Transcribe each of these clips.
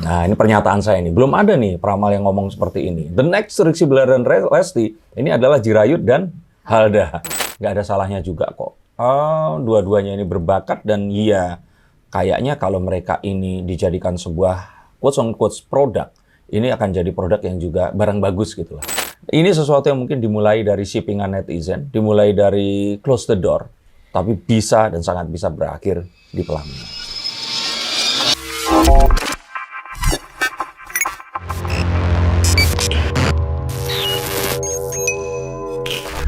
Nah, ini pernyataan saya nih. Belum ada nih peramal yang ngomong seperti ini. The next Rizky Bilar dan Lesti, ini adalah Jirayut dan Halda. Nggak ada salahnya juga kok. Dua-duanya ini berbakat dan iya, kayaknya kalau mereka ini dijadikan sebuah quotes-on-quotes produk, ini akan jadi produk yang juga barang bagus gitu lah. Ini sesuatu yang mungkin dimulai dari shippingan netizen, dimulai dari close the door, tapi bisa dan sangat bisa berakhir di pelaminan.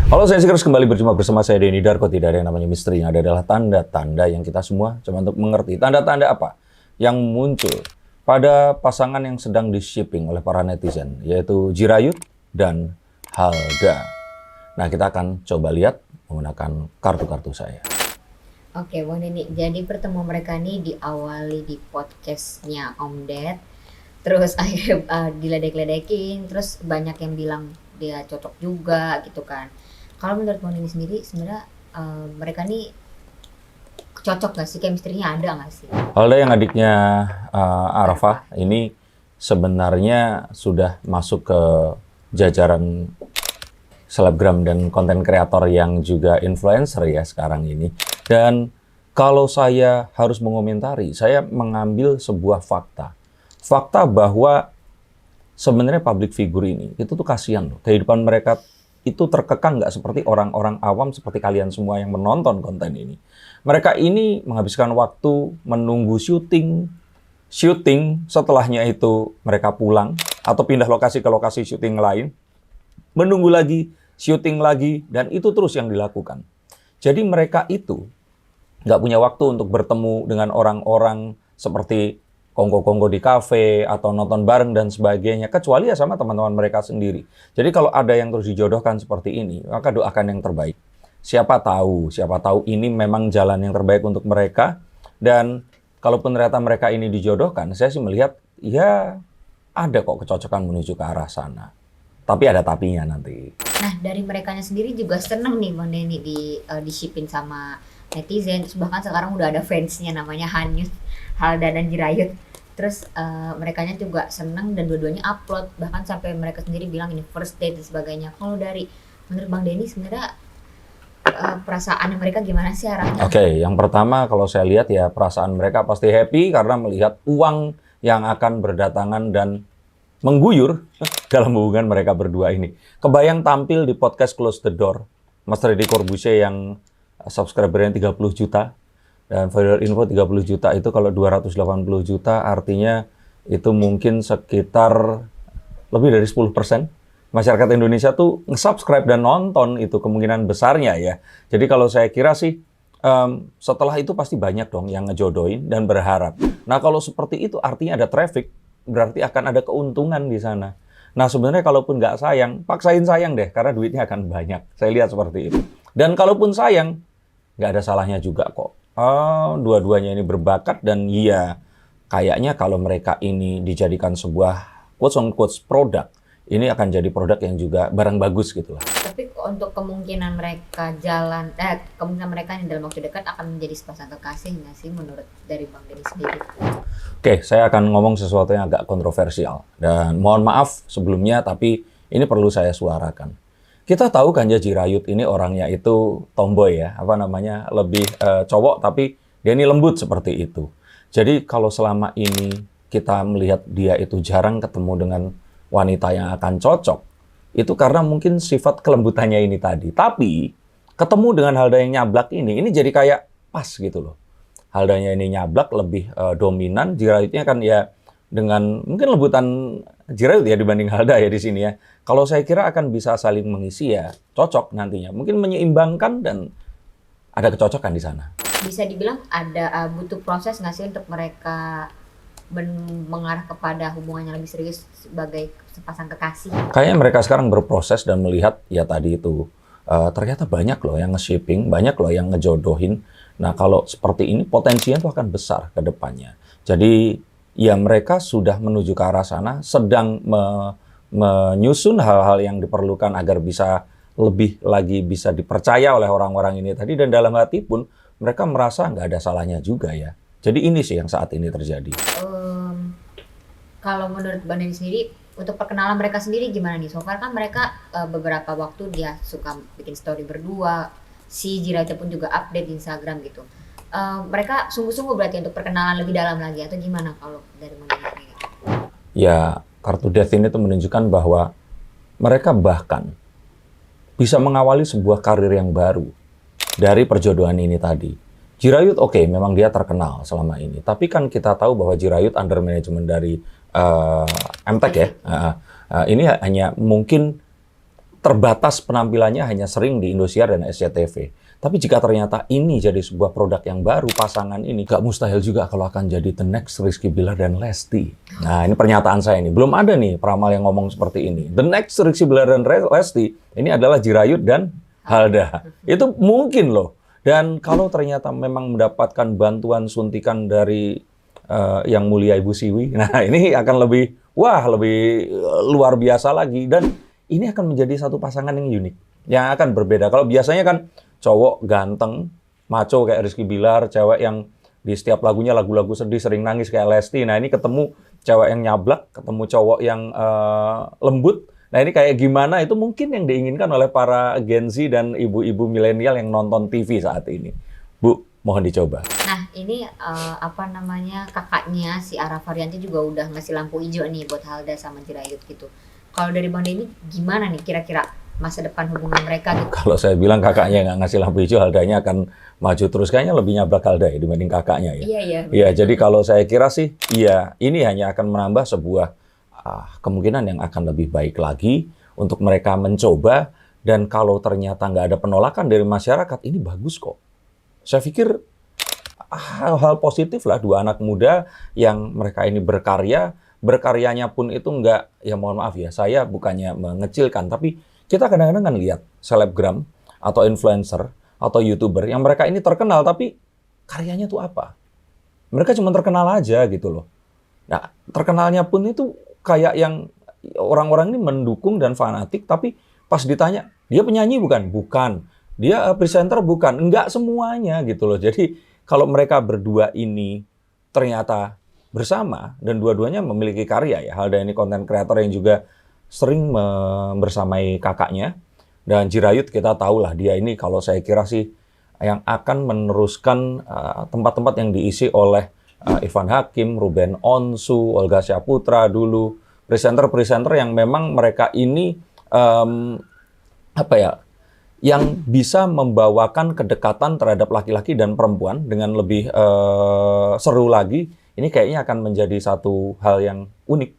Halo, saya Sikers, kembali berjumpa bersama saya Denny Darko. Tidak ada yang namanya misteri, yang ada adalah tanda-tanda yang kita semua coba untuk mengerti. Tanda-tanda apa yang muncul pada pasangan yang sedang di-shipping oleh para netizen, yaitu Jirayut dan Halda. Nah, kita akan coba lihat menggunakan kartu-kartu saya. Oke, Bang Denny. Jadi pertemuan mereka ini diawali di podcastnya Om Ded. Terus akhirnya diledek-ledekin. Terus banyak yang bilang dia cocok juga gitu kan. Kalau menurut Bang Denny sendiri, sebenarnya mereka nih cocok gak sih? Chemistry-nya ada gak sih? Halda yang adiknya Arafah ini sebenarnya sudah masuk ke jajaran selebgram dan konten kreator yang juga influencer ya sekarang ini. Dan kalau saya harus mengomentari, saya mengambil sebuah fakta. Fakta bahwa sebenarnya public figure ini, itu tuh kasihan loh. Kehidupan mereka itu terkekang nggak seperti orang-orang awam seperti kalian semua yang menonton konten ini. Mereka ini menghabiskan waktu menunggu syuting, setelahnya itu mereka pulang atau pindah lokasi ke lokasi syuting lain, menunggu lagi, syuting lagi, dan itu terus yang dilakukan. Jadi mereka itu nggak punya waktu untuk bertemu dengan orang-orang seperti kongko-kongko di kafe atau nonton bareng dan sebagainya, kecuali ya sama teman-teman mereka sendiri. Jadi kalau ada yang terus dijodohkan seperti ini, maka doakan yang terbaik. Siapa tahu ini memang jalan yang terbaik untuk mereka. Dan kalaupun ternyata mereka ini dijodohkan, saya sih melihat ya ada kok kecocokan menuju ke arah sana. Tapi ada tapinya nanti. Nah, dari merekanya sendiri juga seneng nih Bang Denny di-shipping sama netizen. Terus bahkan sekarang udah ada fansnya namanya Hanyut, Halda dan Jirayut. Terus merekanya juga seneng dan dua-duanya upload. Bahkan sampai mereka sendiri bilang ini first date dan sebagainya. Kalau dari menurut Bang Denny sebenarnya perasaan mereka gimana sih arahnya? Oke, yang pertama kalau saya lihat ya perasaan mereka pasti happy karena melihat uang yang akan berdatangan dan mengguyur dalam hubungan mereka berdua ini. Kebayang tampil di podcast Close the Door, Mas Deddy Corbuzier yang subscribernya 30 juta. Dan for your info 30 juta itu kalau 280 juta artinya itu mungkin sekitar lebih dari 10% masyarakat Indonesia tuh nge-subscribe dan nonton, itu kemungkinan besarnya ya. Jadi kalau saya kira sih setelah itu pasti banyak dong yang ngejodohin dan berharap. Nah kalau seperti itu artinya ada traffic, berarti akan ada keuntungan di sana. Nah sebenarnya kalaupun nggak sayang, paksain sayang deh karena duitnya akan banyak. Saya lihat seperti itu. Dan kalaupun sayang, nggak ada salahnya juga kok. Dua-duanya ini berbakat dan iya, kayaknya kalau mereka ini dijadikan sebuah quotes-on-quotes produk, ini akan jadi produk yang juga barang bagus gitu lah. Tapi untuk kemungkinan mereka kemungkinan mereka yang dalam waktu dekat akan menjadi sepasang kekasih nggak sih menurut dari Bang Denny sendiri? Oke, saya akan ngomong sesuatu yang agak kontroversial. Dan mohon maaf sebelumnya, tapi ini perlu saya suarakan. Kita tahu kan ya Jirayut ini orangnya itu tomboy ya, lebih cowok tapi dia ini lembut seperti itu. Jadi kalau selama ini kita melihat dia itu jarang ketemu dengan wanita yang akan cocok, itu karena mungkin sifat kelembutannya ini tadi. Tapi ketemu dengan Halda yang nyablak ini jadi kayak pas gitu loh. Haldanya ini nyablak lebih dominan, Jirayutnya kan ya dengan mungkin lembutan Jirayut ya dibanding Halda ya di sini ya. Kalau saya kira akan bisa saling mengisi ya, cocok nantinya. Mungkin menyeimbangkan dan ada kecocokan di sana. Bisa dibilang ada butuh proses nggak sih untuk mereka mengarah kepada hubungan yang lebih serius sebagai sepasang kekasih? Kayaknya mereka sekarang berproses dan melihat ya tadi itu ternyata banyak loh yang nge-shipping, banyak loh yang ngejodohin. Nah kalau seperti ini potensinya tuh akan besar ke depannya. Jadi ya mereka sudah menuju ke arah sana, sedang menyusun hal-hal yang diperlukan agar bisa lebih lagi bisa dipercaya oleh orang-orang ini tadi. Dan dalam hati pun mereka merasa nggak ada salahnya juga ya. Jadi ini sih yang saat ini terjadi. Kalau menurut Bang Denny sendiri, untuk perkenalan mereka sendiri gimana nih? So far kan mereka beberapa waktu dia suka bikin story berdua, si Jiraiya pun juga update di Instagram gitu. Mereka sungguh-sungguh berarti untuk perkenalan lebih dalam lagi atau gimana kalau dari Bang Denny sendiri? Ya, kartu Death ini tuh menunjukkan bahwa mereka bahkan bisa mengawali sebuah karir yang baru dari perjodohan ini tadi. Jiraiya oke, memang dia terkenal selama ini. Tapi kan kita tahu bahwa Jiraiya under manajemen dari MTech ya. Ini hanya mungkin terbatas penampilannya hanya sering di Indosiar dan SCTV. Tapi jika ternyata ini jadi sebuah produk yang baru, pasangan ini gak mustahil juga kalau akan jadi the next Rizky Bilar dan Lesti. Nah, ini pernyataan saya nih. Belum ada nih peramal yang ngomong seperti ini. The next Rizky Bilar dan Lesti ini adalah Jiraiya dan Halda. Itu mungkin loh. Dan kalau ternyata memang mendapatkan bantuan suntikan dari yang mulia Ibu Siwi, nah ini akan lebih luar biasa lagi. Dan ini akan menjadi satu pasangan yang unik, yang akan berbeda. Kalau biasanya kan cowok ganteng, maco kayak Rizky Bilar, cewek yang di setiap lagunya lagu-lagu sedih sering nangis kayak Lesti. Nah ini ketemu cewek yang nyablak, ketemu cowok yang lembut. Nah ini kayak gimana, itu mungkin yang diinginkan oleh para Gen Z dan ibu-ibu milenial yang nonton TV saat ini. Bu, mohon dicoba. Nah ini kakaknya si Ara Varianti juga udah ngasih lampu hijau nih buat Halda sama Jiraiya gitu. Kalau dari Bang Denny gimana nih kira-kira masa depan hubungan mereka gitu? Kalau saya bilang kakaknya nggak ngasih lampu hijau, Haldanya akan maju terus. Kayaknya lebih nyablak Halda ya dibanding kakaknya ya. Iya. Iya, jadi kalau saya kira sih, iya ini hanya akan menambah sebuah kemungkinan yang akan lebih baik lagi untuk mereka mencoba. Dan kalau ternyata nggak ada penolakan dari masyarakat, ini bagus kok. Saya pikir hal-hal positif lah, dua anak muda yang mereka ini berkarya. Berkaryanya pun itu nggak, ya mohon maaf ya, saya bukannya mengecilkan, tapi kita kadang-kadang kan lihat selebgram atau influencer atau YouTuber yang mereka ini terkenal, tapi karyanya tuh apa? Mereka cuma terkenal aja gitu loh. Nah, terkenalnya pun itu kayak yang orang-orang ini mendukung dan fanatik, tapi pas ditanya, dia penyanyi bukan? Bukan. Dia presenter bukan? Enggak semuanya gitu loh. Jadi kalau mereka berdua ini ternyata bersama dan dua-duanya memiliki karya ya. Halda ini konten kreator yang juga sering bersamai kakaknya. Dan Jiraiya kita tahu lah dia ini kalau saya kira sih yang akan meneruskan tempat-tempat yang diisi oleh Irfan Hakim, Ruben Onsu, Olga Syahputra dulu. Presenter-presenter yang memang mereka ini yang bisa membawakan kedekatan terhadap laki-laki dan perempuan dengan lebih seru lagi. Ini kayaknya akan menjadi satu hal yang unik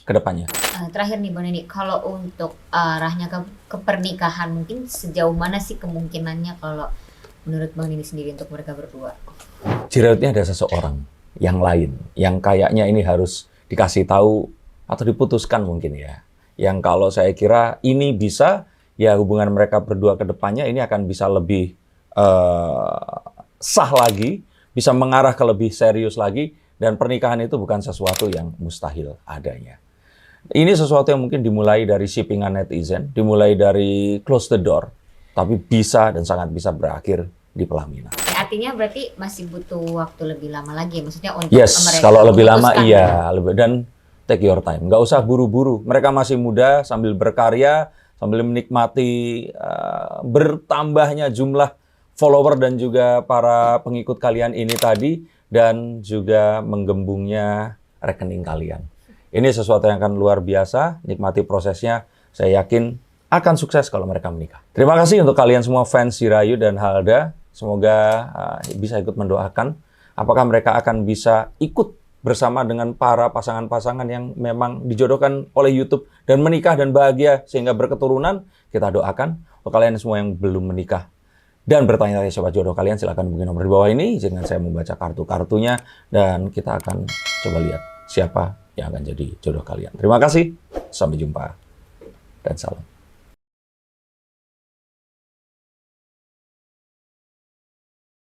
ke depannya. Terakhir nih Bang Denny, kalau untuk arahnya ke pernikahan mungkin sejauh mana sih kemungkinannya kalau menurut Bang Denny sendiri untuk mereka berdua? Jiraiya ada seseorang yang lain yang kayaknya ini harus dikasih tahu atau diputuskan mungkin ya. Yang kalau saya kira ini bisa ya hubungan mereka berdua ke depannya ini akan bisa lebih sah lagi, bisa mengarah ke lebih serius lagi. Dan pernikahan itu bukan sesuatu yang mustahil adanya. Ini sesuatu yang mungkin dimulai dari shippingan netizen, dimulai dari close the door, tapi bisa dan sangat bisa berakhir di pelaminan. Artinya berarti masih butuh waktu lebih lama lagi, maksudnya untuk mereka kalau lebih lama iya, dan take your time, nggak usah buru-buru. Mereka masih muda, sambil berkarya, sambil menikmati bertambahnya jumlah follower dan juga para pengikut kalian ini tadi. Dan juga menggembungnya rekening kalian. Ini sesuatu yang akan luar biasa, nikmati prosesnya. Saya yakin akan sukses kalau mereka menikah. Terima kasih untuk kalian semua fans Jiraiya dan Halda. Semoga bisa ikut mendoakan. Apakah mereka akan bisa ikut bersama dengan para pasangan-pasangan yang memang dijodohkan oleh YouTube dan menikah dan bahagia sehingga berketurunan. Kita doakan untuk kalian semua yang belum menikah dan bertanya-tanya siapa jodoh kalian, silakan hubungi nomor di bawah ini. Izinkan saya membaca kartu-kartunya dan kita akan coba lihat siapa yang akan jadi jodoh kalian. Terima kasih, sampai jumpa dan salam.